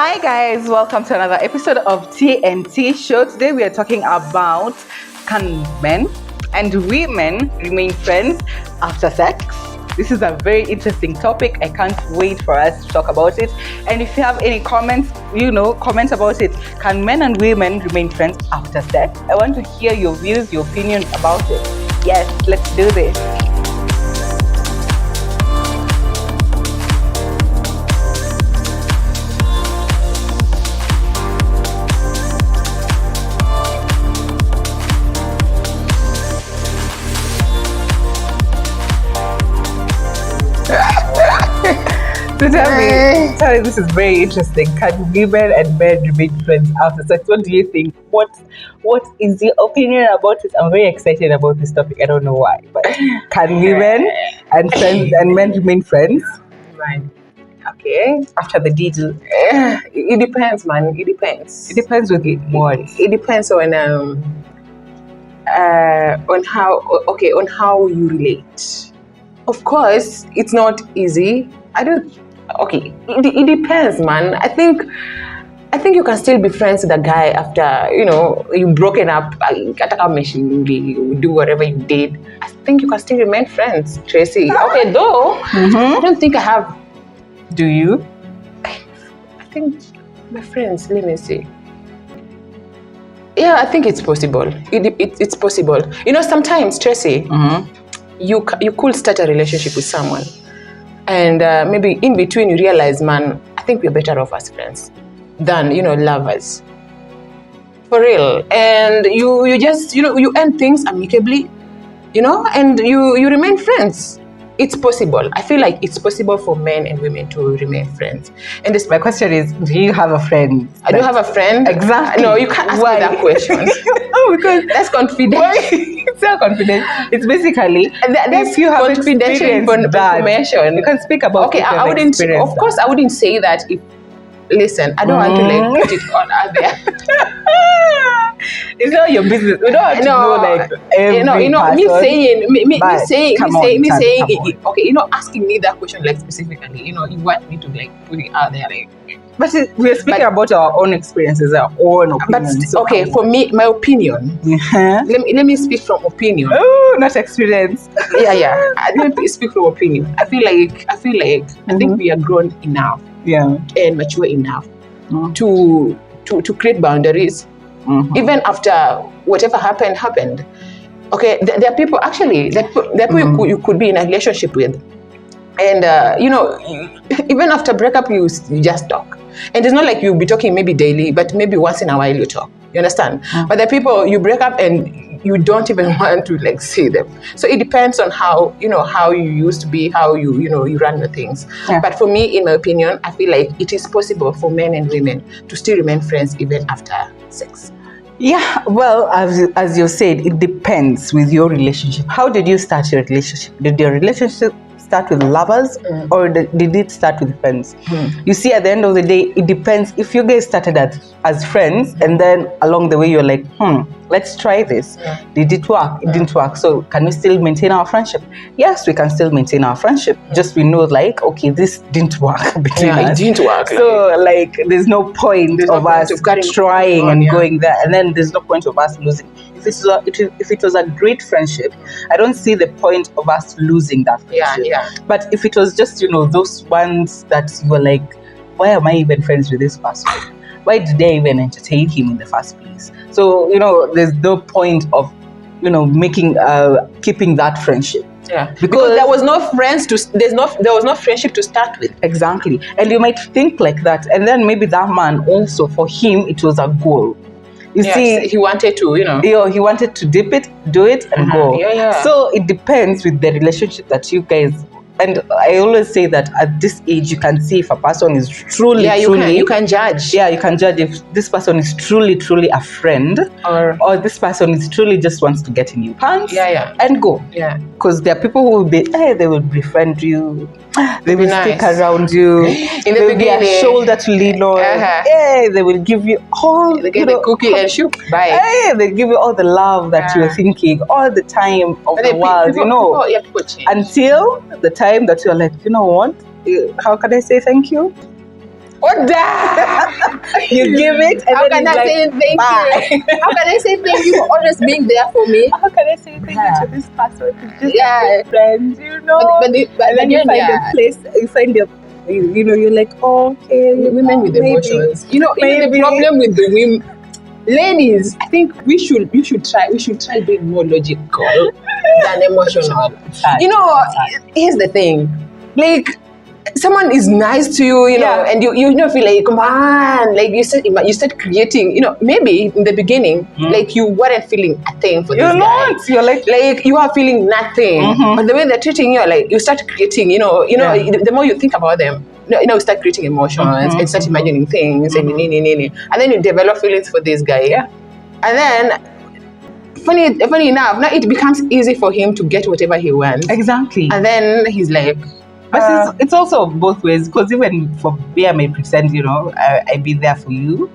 Hi guys, welcome to another episode of TNT Show. Today we are talking about, can men and women remain friends after sex? This is a very interesting topic. I can't wait for us to talk about it. And if you have any comments, comment about it. Can men and women remain friends after sex? I want to hear your views, your opinions about it. Yes, let's do this. So tell me, this is very interesting. Can women and men remain friends after sex? What do you think? What is your opinion about it? I'm very excited about this topic. I don't know why, but can women and men remain friends? Right. Okay. After the deed? It depends, man. It depends. It depends with what? It depends on how you relate. Of course, it's not easy. It depends, man. I think you can still be friends with a guy after, you've broken up, you do whatever you did. I think you can still remain friends, Tracy. Okay, though, I don't think I have. Do you? I think my friends, let me see. Yeah, I think it's possible. It's possible. Sometimes, Tracy, you could start a relationship with someone. And maybe in between you realize, man, I think we're better off as friends than, lovers. For real. And you just, you end things amicably, and you remain friends. It's possible. I feel like it's possible for men and women to remain friends. And my question is, do you have a friend? I do have a friend. Exactly. No, you can't ask me that question. Because that's confidential. It's so confidential. It's basically that's you have confidential information. You can speak about. Okay, I wouldn't. Of course, I wouldn't say that. Listen, I don't want to put it all out there. It's not your business. We don't have to know every person. me saying. Okay, asking me that question specifically. You want me to put it out there But we're speaking about our own experiences, our own opinions. But for me, my opinion. Let me speak from opinion. Oh, not experience. Yeah. Let me speak from opinion. I feel like I think we are grown enough. Yeah. And mature enough to create boundaries. Even after whatever happened. Okay, there are people you could be in a relationship with. And, even after breakup, you just talk. And it's not like you'll be talking maybe daily, but maybe once in a while you talk. You understand? But there are people you break up and you don't even want to see them. So it depends on how you used to be, how you run your things. Yeah. But for me, in my opinion, I feel like it is possible for men and women to still remain friends even after sex. Yeah, well, as you said, it depends with your relationship. How did you start your relationship? Did your relationship start with lovers or did it start with friends? You see, at the end of the day, it depends. If you guys started as friends and then along the way you're like, let's try this. Did it work? It didn't work. So can we still maintain our friendship? Yes, we can still maintain our friendship. Just we know okay, this didn't work between us. It didn't work. So there's no point of us trying and going there, and then there's no point of us losing. If it was a great friendship, I don't see the point of us losing that friendship. Yeah. But if it was just, those ones that you were like, why am I even friends with this person? Why did I even entertain him in the first place? So, there's no point of, keeping that friendship. Yeah. Because there was no there was no friendship to start with. Exactly. And you might think like that. And then maybe that man also, for him, it was a goal. You see, he wanted to, he wanted to do it and go. Yeah. So it depends with the relationship that you guys. And I always say that at this age, you can see if a person is truly. You can judge. Yeah, you can judge if this person is truly a friend, or this person is truly just wants to get in your pants. And go. Yeah. Because there are people who will be, they will befriend you. They will stick around you. In the they will be a shoulder to lean on. They will give you all. They get the cookie and shoot. Bye. They give you all the love that you're thinking all the time of the world. Until the time that you're like, what? How can I say thank you? What the? You give it, and How then can it's I like, say thank bye. you? How can I say thank you for always being there for me? How can I say thank Yeah. you to this person? It's just Yeah. a good friend, you know. But And then you again, find yeah. a place, you find you know, you're like, oh, okay, you Women know, with maybe, emotions. You know the maybe. problem with the women, ladies. I think we should try being more logical than emotional. It's hard. You know, It's hard. here's the thing, like. Someone is nice to you, you know, Yeah. and you know feel like, come on, like you start creating, you know, maybe in the beginning, like you weren't feeling a thing for You're this guy. not. You're like, You are feeling nothing, but the way they're treating you, like you start creating, you know, Yeah. the more you think about them, you know, you start creating emotions and start imagining things and then you develop feelings for this guy. Yeah. And then funny enough, now it becomes easy for him to get whatever he wants. Exactly. And then he's like, But it's also both ways, because even for me, I may pretend, you know, I be there for you,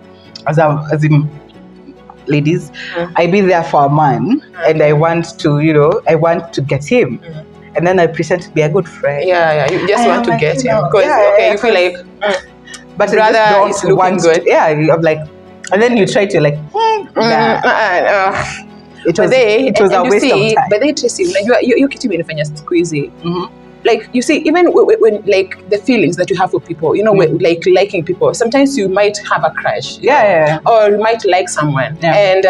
as in ladies, I be there for a man, and I want to, you know, I want to get him, and then I pretend to be a good friend. yeah, you just want to like, get you him know, because you feel like, but I brother just don't is looking want good. Yeah, I'm like, and then you try to like, it was a waste of time. But they Tracy, like you kitu imenifanya squeezy. Like you see, even when like the feelings that you have for people, you know, like liking people, sometimes you might have a crush, you know, or you might like someone, and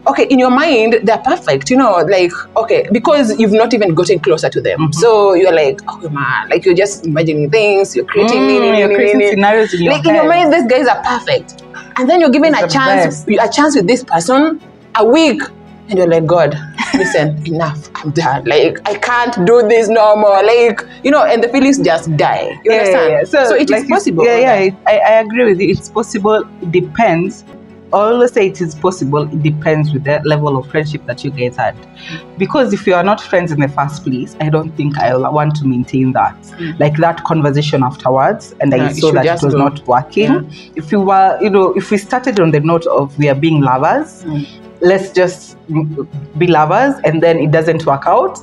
okay, in your mind they're perfect, you know, like okay, because you've not even gotten closer to them, so you're like, oh man, like you're just imagining things, you're creating, scenarios in your like in your mind, these guys are perfect, and then you're given a chance with this person a week. And you're like, God, listen, enough. I'm done. Like, I can't do this no more. Like, you know, and the feelings just die. You understand? Yeah. So it is possible. I agree with you. It's possible. It depends. I always say it is possible. It depends with the level of friendship that you guys had. Because if you are not friends in the first place, I don't think I'll want to maintain that. Like that conversation afterwards, and I saw that it was not working. If you were, you know, if we started on the note of we are being lovers, let's just be lovers, and then it doesn't work out,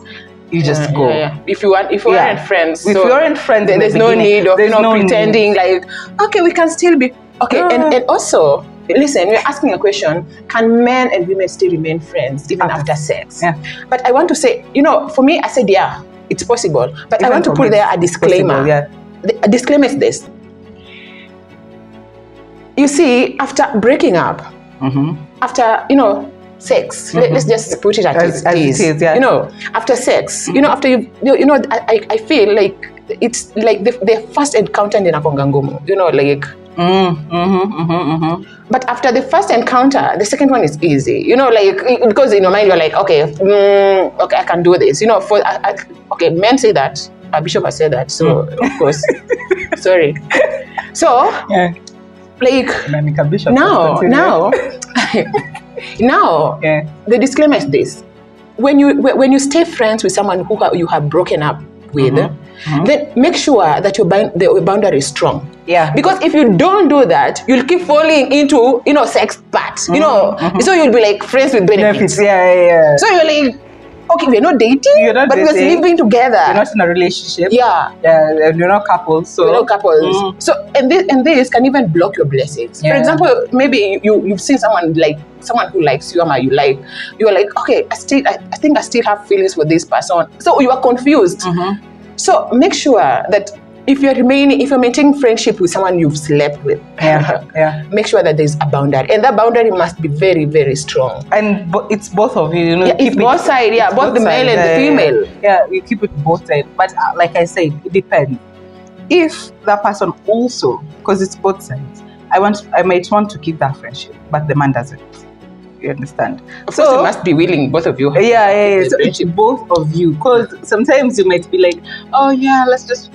you just go. If you aren't friends, if you aren't friends, then there's no need of pretending like, okay, we can still be okay. And also, listen, we're asking a question: can men and women still remain friends even after sex? But I want to say, you know, for me, I said it's possible. But even I want to put there a disclaimer. A disclaimer is this: you see, after breaking up, after, you know, sex, let's just put it as it is. You know, after sex, you know, after you know, I feel like it's like the first encounter in Nakongangumu, you know, like. But after the first encounter, the second one is easy, you know, like because in your mind you're like, okay, okay, I can do this, you know. Okay, men say that. Our bishop has said that, so of course, sorry. So like now, the disclaimer is this: when you stay friends with someone who you have broken up with, then make sure that your boundary is strong. Because if you don't do that, you'll keep falling into, you know, sex parts, you know. So you'll be like friends with benefits. So you're like, okay, we're not dating, but we're living together. You're not in a relationship. And you're not couples. So we're not couples. So and this can even block your blessings. For example, maybe you've seen someone who likes you, or you're like, okay, I think I still have feelings for this person. So you are confused. So make sure that if you're maintaining friendship with someone you've slept with, make sure that there's a boundary, and that boundary must be very, very strong. And it's both of you, you know. It's both sides, both the male and the female. You keep it both sides. But like I said, it depends. If that person also, because it's both sides, I might want to keep that friendship, but the man doesn't. You understand? Of course, you must be willing, both of you. So it's both of you, because sometimes you might be like, oh yeah, let's just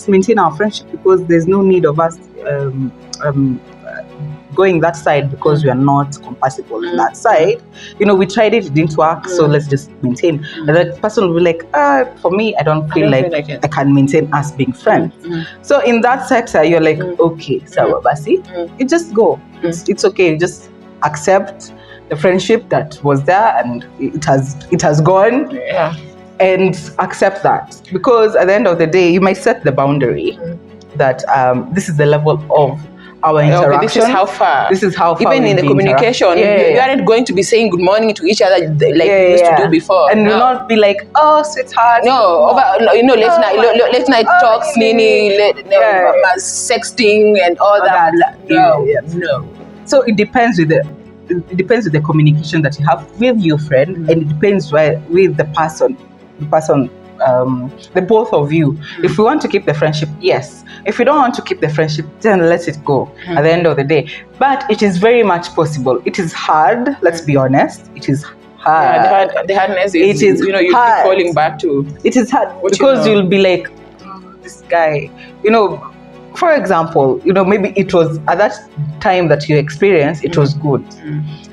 maintain our friendship because there's no need of us going that side because we are not compatible in that side. You know, we tried it didn't work, so let's just maintain. And that person will be like, for me, I don't feel like I can maintain us being friends. So in that sector, you're like, okay, so Basi, you just go. It's okay. You just accept the friendship that was there, and it has gone. And accept that, because at the end of the day, you might set the boundary, that this is the level of our Okay, interaction. this is how far. This is how far. Even in the we've communication, you aren't going to be saying good morning to each other like you used to do before. And no. will not be like, oh, sweetheart. No, late night talks, Nini, sexting and all that. No. So it depends with the communication that you have with your friend, and it depends with the person, the both of you. If we want to keep the friendship, yes. If we don't want to keep the friendship, then let it go at the end of the day. But it is very much possible. It is hard, let's be honest. It is hard. Yeah, the hardness is, you keep falling back to. It is hard because you'll be like, this guy, for example, maybe it was at that time that you experienced, it was good.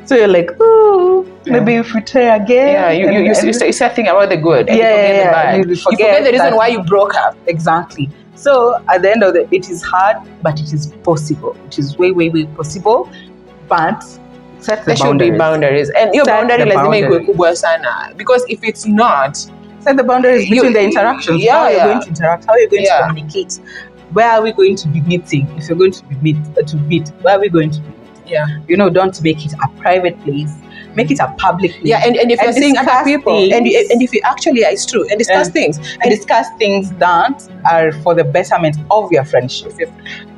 So you're like, oh, maybe if we try again. Yeah, you start thinking about the good and you forget the bad. You forget the reason why you broke up. Exactly. So at the end of it is hard, but it is possible. It is way, way, way possible. But set the boundaries. There should be boundaries. And your boundary lazima ikuwe kubwa sana. Because if it's not, set the boundaries between the interactions. How are you going to interact? How are you going to communicate? Where are we going to be meeting? If you're going to meet, where are we going to be meeting? Yeah. Don't make it a private place. Make it a public place. Yeah, and if you're seeing other people, and if you actually, it's true, and discuss things. And discuss things that are for the betterment of your friendship.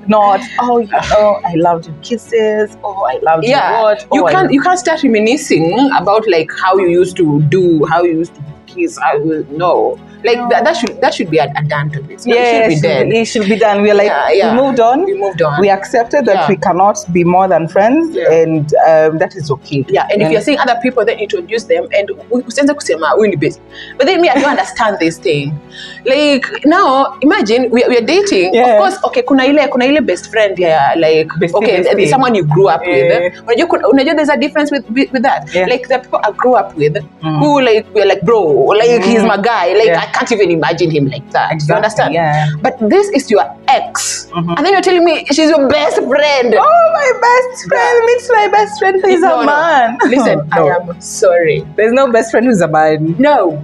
Not, I loved your kisses, I loved your what. You can't start reminiscing about like how you used to do, how you used to kiss. That should be a done to this. It should be done. We're like, we moved on. We accepted that we cannot be more than friends, and that is okay. Yeah, and if you're seeing other people, then introduce them. And usianze kusema huyu ni best. But then I don't understand this thing. Like now, imagine we are dating. Of course, okay, kuna ile best friend, bestie. Someone you grew up with. Unajua there's a difference with that. Like the people I grew up with, who like we're like bro, like he's my guy, like I can't even imagine him like that. Exactly, you understand? Yeah. But this is your ex, and then you're telling me she's your best friend. Oh, my best friend meets my best friend who is a man. Listen, I am sorry. There's no best friend who's a man. No.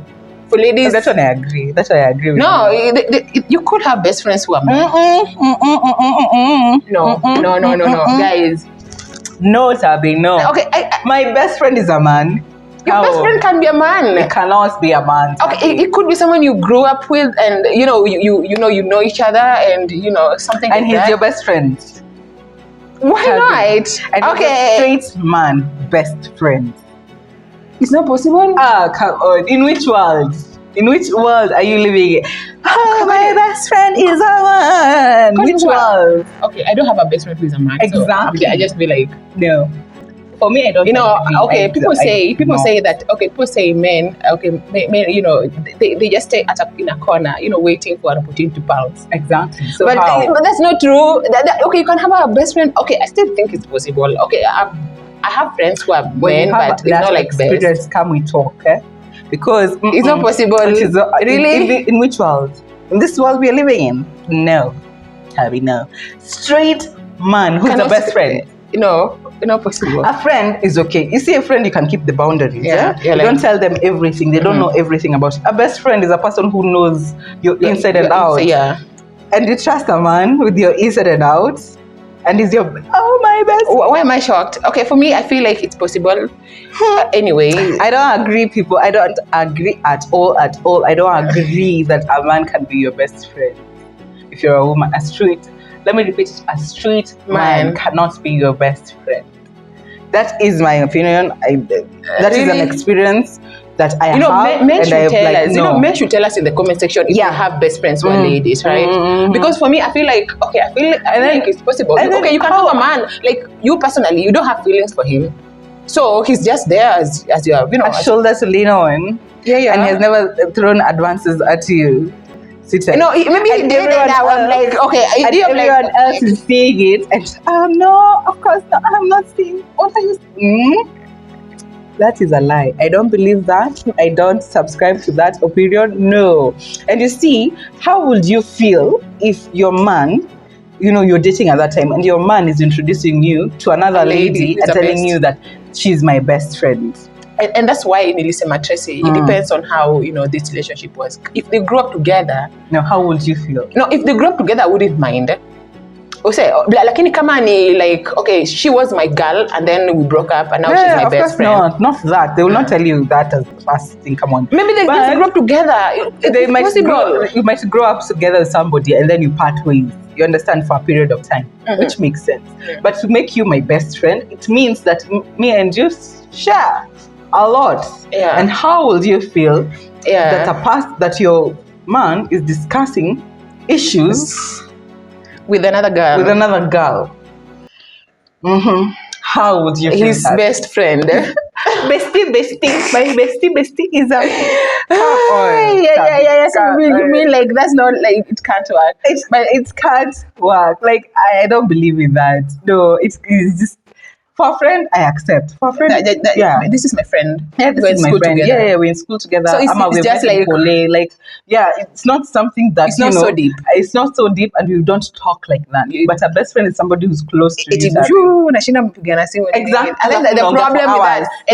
For ladies, that's what I agree. That's what I agree with. No, you could have best friends who are men. No, guys. No, Sabi, no. Okay, my best friend is a man. Your best friend can be a man. It cannot be a man. Okay, it could be someone you grew up with, and you know each other, and something. And like he's that. your best friend. Why not? And okay, straight man, best friend. It's not possible. Come on. In which world? In which world are you living in? Oh, my best friend is a man. Which world? Okay, I don't have a best friend who is a man. Exactly. So I just be like, no. For me, I don't. Okay. People say that. Okay, people say men. Okay, men. They just stay in a corner. Waiting for an opportunity to bounce. Exactly. So but that's not true. Okay, you can have a best friend. Okay, I still think it's possible. Okay, I have friends who are men, but it's not like best. Can we talk? Because it's not possible. Really? In which world? In this world we are living in? No, Tabby, no. Straight man who's the best friend. Not possible. A friend is okay. You see, a friend, you can keep the boundaries. You don't tell them everything. They don't know everything about you. A best friend is a person who knows your inside and out. Yeah. And you trust a man with your inside and out. And is your my best. Why am I shocked? Okay, for me, I feel like it's possible. Anyway, I don't agree, people. I don't agree at all. I don't agree that a man can be your best friend. If you're a woman, let me repeat it: a straight man cannot be your best friend. That is my opinion. That is an experience that I have. Men should tell us. Men should tell us in the comment section if you have best friends who are ladies, right? Because for me, I feel like I think it's possible. Okay, you can have a man like you personally. You don't have feelings for him, so he's just there as you are. A shoulder to lean on. Yeah. And he has never thrown advances at you. Maybe he did it. I'm like, okay. And everyone else is seeing it, and no, of course not. I'm not seeing. What are you saying? That is a lie. I don't believe that. I don't subscribe to that opinion. No. And you see, how would you feel if your man, you're dating at that time, and your man is introducing you to another lady and telling you that she's my best friend? and that's why nilisema Tracy, it depends on how this relationship was. If they grew up together, now how would you feel? No, if they grew up together, I wouldn't mind. Say, lakini kama ni like, okay, she was my girl and then we broke up and now she's my best friend. Not that. They will not tell you that as the first thing. Come on. Maybe they just grew up together. They might you might grow up together with somebody and then you part ways. You understand, for a period of time, which makes sense. But to make you my best friend, it means that me and you share a lot. Yeah. And how will you feel that your man is discussing issues with another girl? Mm-hmm. How would you feel? His best friend. bestie. My bestie is a yeah. So you mean like that's not like it can't work? But it can't work. Like I don't believe in that. No, it's just for a friend. I accept. For a friend, this is my friend. Yeah, this is my friend. Together. Yeah, we're in school together. So it's just like it's not something that it's not so deep. It's not so deep, and we don't talk like that. But a best friend is somebody who's close to you. Exactly. And then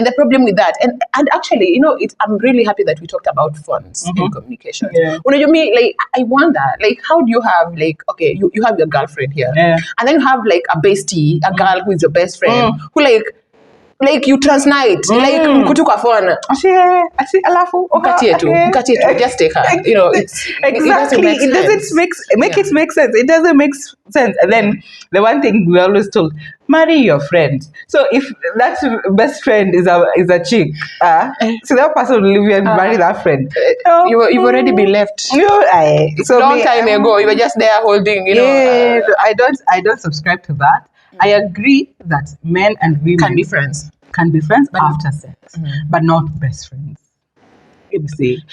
the problem with that, and actually, I'm really happy that we talked about phones in communication. Yeah. Like I wonder, like how do you have like okay, you have your girlfriend here, and then you have like a bestie, a girl who is your best friend. Who like you transnight like kutuka phone alafu mkatie tu just take her exactly it doesn't make sense. It doesn't make sense. And then the one thing we always told, marry your friend. So if that best friend is a chick, so that person will leave you and marry that friend. You've already been left. So long time ago you were just there holding. I don't subscribe to that. I agree that men and women can be friends but after sex, but not best friends.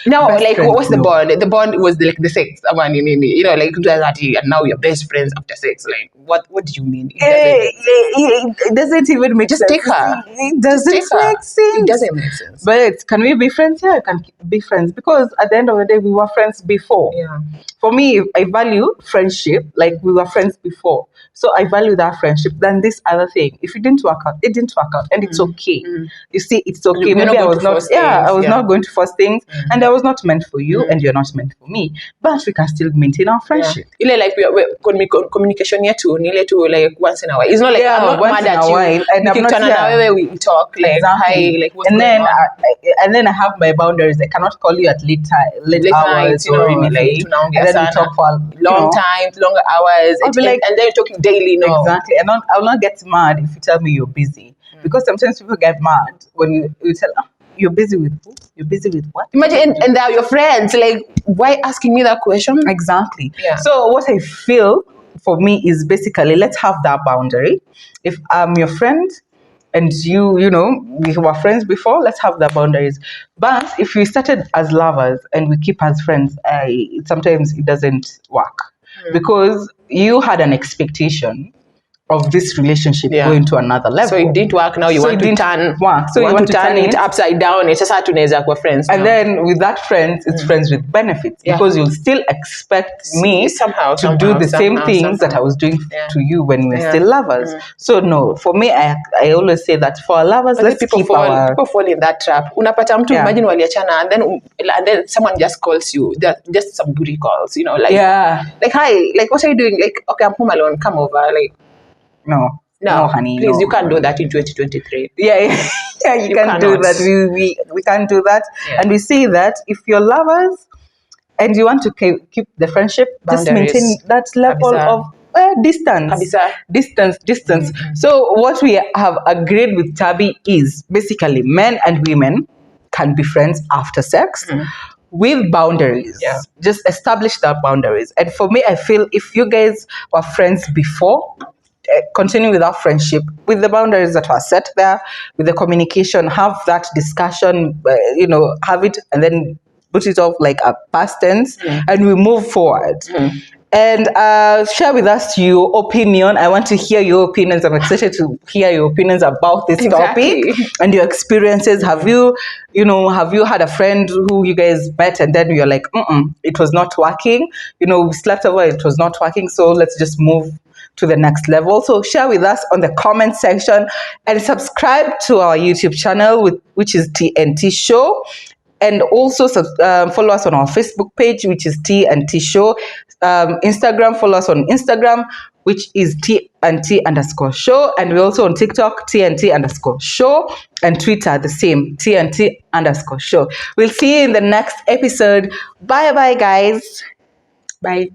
No, like what's the bond? The bond was like the sex. Like and now you're best friends after sex. Like what do you mean? It doesn't even make sense. Just take her. It doesn't make sense. It doesn't make sense. But can we be friends? Yeah, can be friends because at the end of the day we were friends before. Yeah. For me, I value friendship. Like we were friends before, so I value that friendship than this other thing. If it didn't work out, it didn't work out, and it's okay. You see, it's okay. Maybe I was not. I was not going to force things. And I was not meant for you, and you're not meant for me. But we can still maintain our friendship. Yeah. Like communication here too. Like once in a while. It's not like I'm not once mad in at a you. while, and I'm not we talk like exactly. hi, like what's and then going on? I have my boundaries. I cannot call you at late hours night, or anything. And then we talk for long times, longer hours. And then you're talking daily. No, exactly. And I'll not get mad if you tell me you're busy, because sometimes people get mad when you tell. You're busy with who? You're busy with what? Imagine, and they're your friends. Like, why asking me that question? Exactly. Yeah. So what I feel for me is basically, let's have that boundary. If I'm your friend and we were friends before, let's have the boundaries. But if we started as lovers and we keep as friends, sometimes it doesn't work because you had an expectation of this relationship going to another level. So it didn't work. Now you want to turn. So you want to turn it upside down. It's just hard to we're friends. And then with that friends, it's friends with benefits because you'll still expect me to do the same things that I was doing to you when we were still lovers. So no, for me, I always say that for lovers, let's people fall in that trap. Unapata mtu imagine waliachana and then someone just calls you. Just some booty calls, like hi, like what are you doing? Like okay, I'm home alone. Come over, like. No, honey. Please, you can't do that in 2023. Yeah, you can't do that. We can't do that. Yeah. And we say that if you're lovers and you want to keep the friendship, boundaries. Just maintain that level of distance. Distance. So what we have agreed with Tabby is basically men and women can be friends after sex. With boundaries. Just establish that boundaries. And for me, I feel if you guys were friends before, continue with our friendship with the boundaries that were set there, with the communication, have that discussion, have it and then put it off like a past tense and we move forward. And share with us your opinion. I want to hear your opinions. I'm excited to hear your opinions about this topic and your experiences. Have you had a friend who you guys met and then you're like, it was not working? We slept over, it was not working. So let's just move to the next level. So share with us on the comment section and subscribe to our YouTube channel, which is TNT Show. And also follow us on our Facebook page, which is TNT Show. Instagram, follow us on Instagram, which is TNT_show. And we're also on TikTok, TNT_show. And Twitter, the same, TNT_show. We'll see you in the next episode. Bye, guys. Bye.